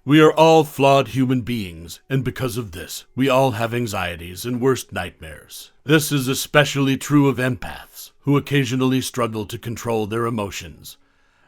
We are all flawed human beings, and because of this, we all have anxieties and worst nightmares. This is especially true of empaths, who occasionally struggle to control their emotions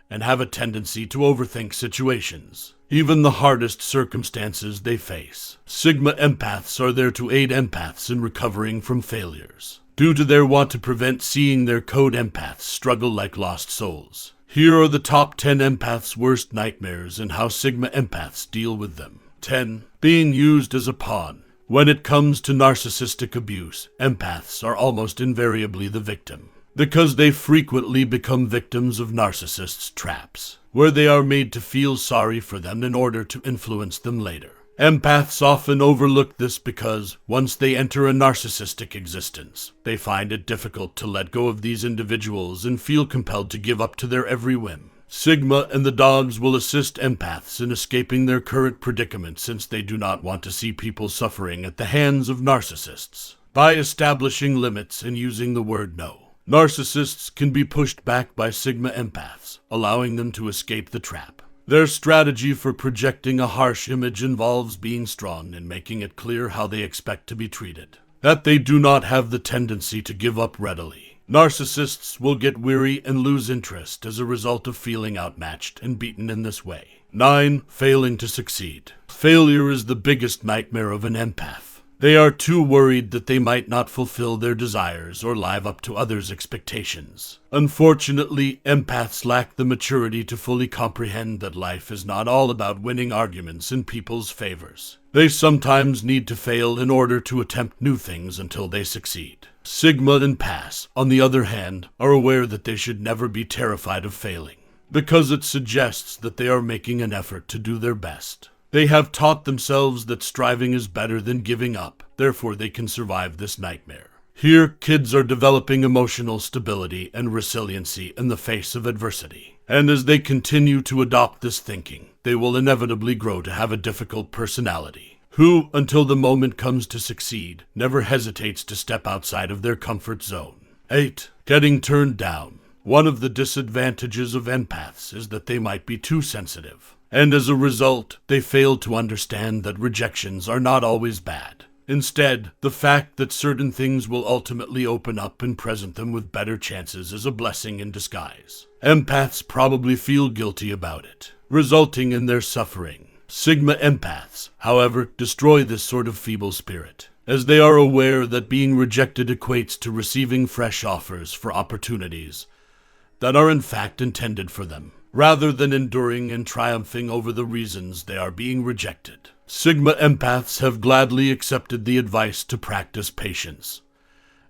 and have a tendency to overthink situations, even the hardest circumstances they face. Sigma Empaths are there to aid empaths in recovering from failures, due to their want to prevent seeing their code empaths struggle like lost souls. Here are the top 10 empaths' worst nightmares and how Sigma Empaths deal with them. 10. Being used as a pawn. When it comes to narcissistic abuse, empaths are almost invariably the victim, because they frequently become victims of narcissists' traps, where they are made to feel sorry for them in order to influence them later. Empaths often overlook this because, once they enter a narcissistic existence, they find it difficult to let go of these individuals and feel compelled to give up to their every whim. Sigma and the dogs will assist empaths in escaping their current predicament since they do not want to see people suffering at the hands of narcissists. By establishing limits and using the word no, narcissists can be pushed back by Sigma Empaths, allowing them to escape the trap. Their strategy for projecting a harsh image involves being strong and making it clear how they expect to be treated, that they do not have the tendency to give up readily. Narcissists will get weary and lose interest as a result of feeling outmatched and beaten in this way. 9. Failing to succeed. Failure is the biggest nightmare of an empath. They are too worried that they might not fulfill their desires or live up to others' expectations. Unfortunately, empaths lack the maturity to fully comprehend that life is not all about winning arguments in people's favors. They sometimes need to fail in order to attempt new things until they succeed. Sigma Empaths, on the other hand, are aware that they should never be terrified of failing, because it suggests that they are making an effort to do their best. They have taught themselves that striving is better than giving up, therefore they can survive this nightmare. Here, kids are developing emotional stability and resiliency in the face of adversity. And as they continue to adopt this thinking, they will inevitably grow to have a difficult personality, who, until the moment comes to succeed, never hesitates to step outside of their comfort zone. 8. Getting turned down. One of the disadvantages of empaths is that they might be too sensitive, and as a result, they fail to understand that rejections are not always bad. Instead, the fact that certain things will ultimately open up and present them with better chances is a blessing in disguise. Empaths probably feel guilty about it, resulting in their suffering. Sigma Empaths, however, destroy this sort of feeble spirit, as they are aware that being rejected equates to receiving fresh offers for opportunities that are in fact intended for them, rather than enduring and triumphing over the reasons they are being rejected. Sigma Empaths have gladly accepted the advice to practice patience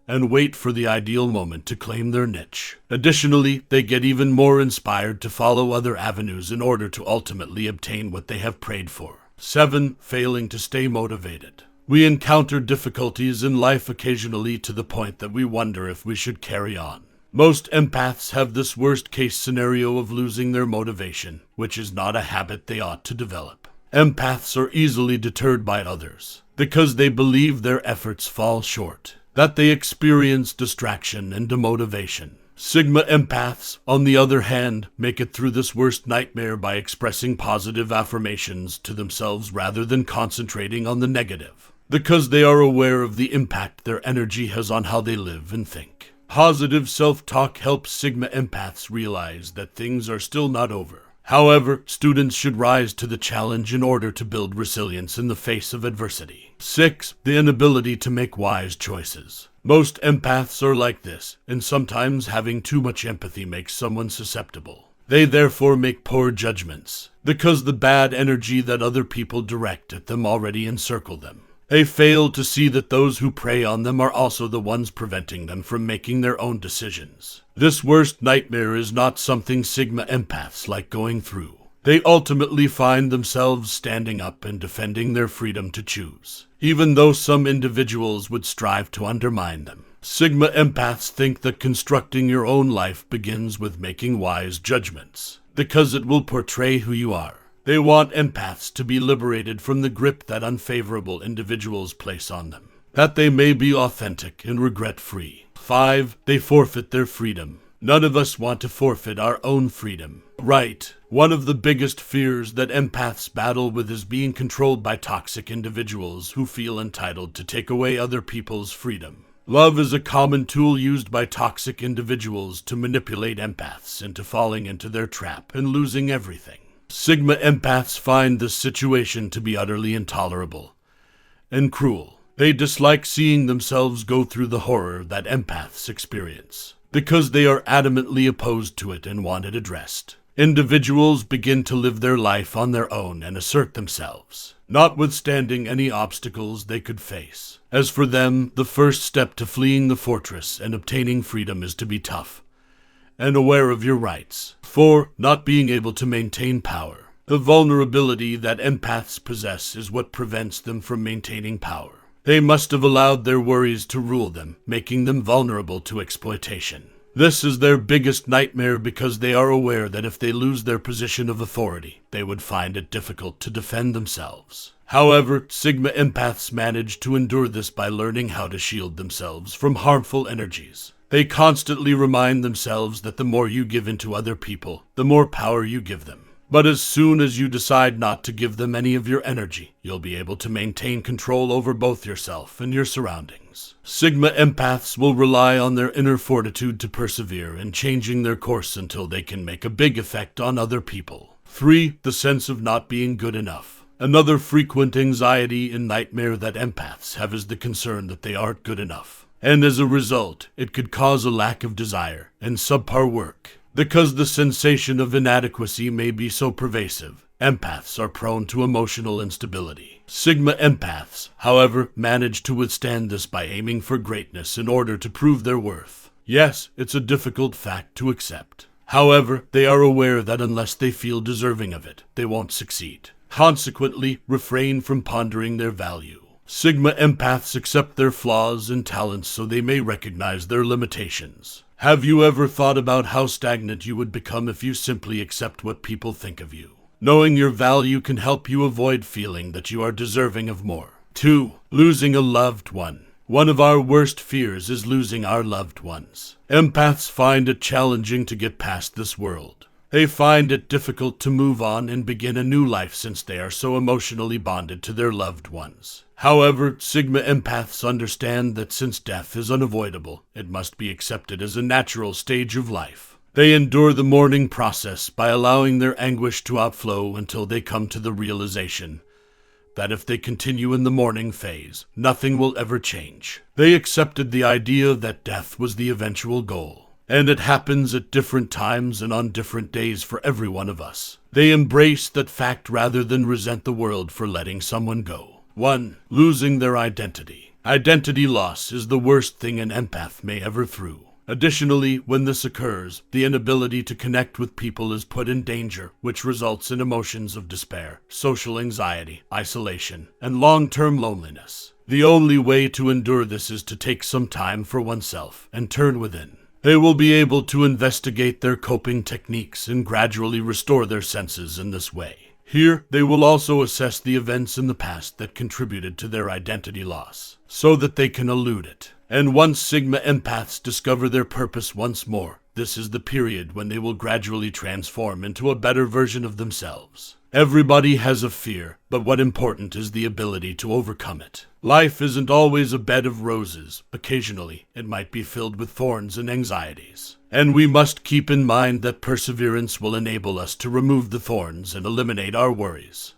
and wait for the ideal moment to claim their niche. Additionally, they get even more inspired to follow other avenues in order to ultimately obtain what they have prayed for. 7. Failing to stay motivated. We encounter difficulties in life occasionally to the point that we wonder if we should carry on. Most empaths have this worst-case scenario of losing their motivation, which is not a habit they ought to develop. Empaths are easily deterred by others, because they believe their efforts fall short, that they experience distraction and demotivation. Sigma Empaths, on the other hand, make it through this worst nightmare by expressing positive affirmations to themselves rather than concentrating on the negative, because they are aware of the impact their energy has on how they live and think. Positive self-talk helps Sigma Empaths realize that things are still not over. However, students should rise to the challenge in order to build resilience in the face of adversity. 6. The inability to make wise choices. Most empaths are like this, and sometimes having too much empathy makes someone susceptible. They therefore make poor judgments, because the bad energy that other people direct at them already encircle them. They fail to see that those who prey on them are also the ones preventing them from making their own decisions. This worst nightmare is not something Sigma Empaths like going through. They ultimately find themselves standing up and defending their freedom to choose, even though some individuals would strive to undermine them. Sigma Empaths think that constructing your own life begins with making wise judgments, because it will portray who you are. They want empaths to be liberated from the grip that unfavorable individuals place on them, that they may be authentic and regret-free. 5. They forfeit their freedom. None of us want to forfeit our own freedom. Right. One of the biggest fears that empaths battle with is being controlled by toxic individuals who feel entitled to take away other people's freedom. Love is a common tool used by toxic individuals to manipulate empaths into falling into their trap and losing everything. Sigma empaths find this situation to be utterly intolerable and cruel. They dislike seeing themselves go through the horror that empaths experience, because they are adamantly opposed to it and want it addressed. Individuals begin to live their life on their own and assert themselves, notwithstanding any obstacles they could face. As for them, the first step to fleeing the fortress and obtaining freedom is to be tough and aware of your rights. 4. Not being able to maintain power. The vulnerability that empaths possess is what prevents them from maintaining power. They must have allowed their worries to rule them, making them vulnerable to exploitation. This is their biggest nightmare because they are aware that if they lose their position of authority, they would find it difficult to defend themselves. However, Sigma empaths manage to endure this by learning how to shield themselves from harmful energies. They constantly remind themselves that the more you give into other people, the more power you give them. But as soon as you decide not to give them any of your energy, you'll be able to maintain control over both yourself and your surroundings. Sigma empaths will rely on their inner fortitude to persevere in changing their course until they can make a big effect on other people. 3. The sense of not being good enough. Another frequent anxiety and nightmare that empaths have is the concern that they aren't good enough. And as a result, it could cause a lack of desire and subpar work. Because the sensation of inadequacy may be so pervasive, empaths are prone to emotional instability. Sigma empaths, however, manage to withstand this by aiming for greatness in order to prove their worth. Yes, it's a difficult fact to accept. However, they are aware that unless they feel deserving of it, they won't succeed. Consequently, refrain from pondering their value. Sigma empaths accept their flaws and talents so they may recognize their limitations. Have you ever thought about how stagnant you would become if you simply accept what people think of you? Knowing your value can help you avoid feeling that you are deserving of more. 2. Losing a loved one. One of our worst fears is losing our loved ones. Empaths find it challenging to get past this world. They find it difficult to move on and begin a new life since they are so emotionally bonded to their loved ones. However, Sigma empaths understand that since death is unavoidable, it must be accepted as a natural stage of life. They endure the mourning process by allowing their anguish to outflow until they come to the realization that if they continue in the mourning phase, nothing will ever change. They accepted the idea that death was the eventual goal. And it happens at different times and on different days for every one of us. They embrace that fact rather than resent the world for letting someone go. 1. Losing their identity. Identity loss is the worst thing an empath may ever through. Additionally, when this occurs, the inability to connect with people is put in danger, which results in emotions of despair, social anxiety, isolation, and long-term loneliness. The only way to endure this is to take some time for oneself and turn within. They will be able to investigate their coping techniques and gradually restore their senses in this way. Here, they will also assess the events in the past that contributed to their identity loss, so that they can elude it. And once Sigma empaths discover their purpose once more, this is the period when they will gradually transform into a better version of themselves. Everybody has a fear, but what's important is the ability to overcome it. Life isn't always a bed of roses. Occasionally, it might be filled with thorns and anxieties. And we must keep in mind that perseverance will enable us to remove the thorns and eliminate our worries.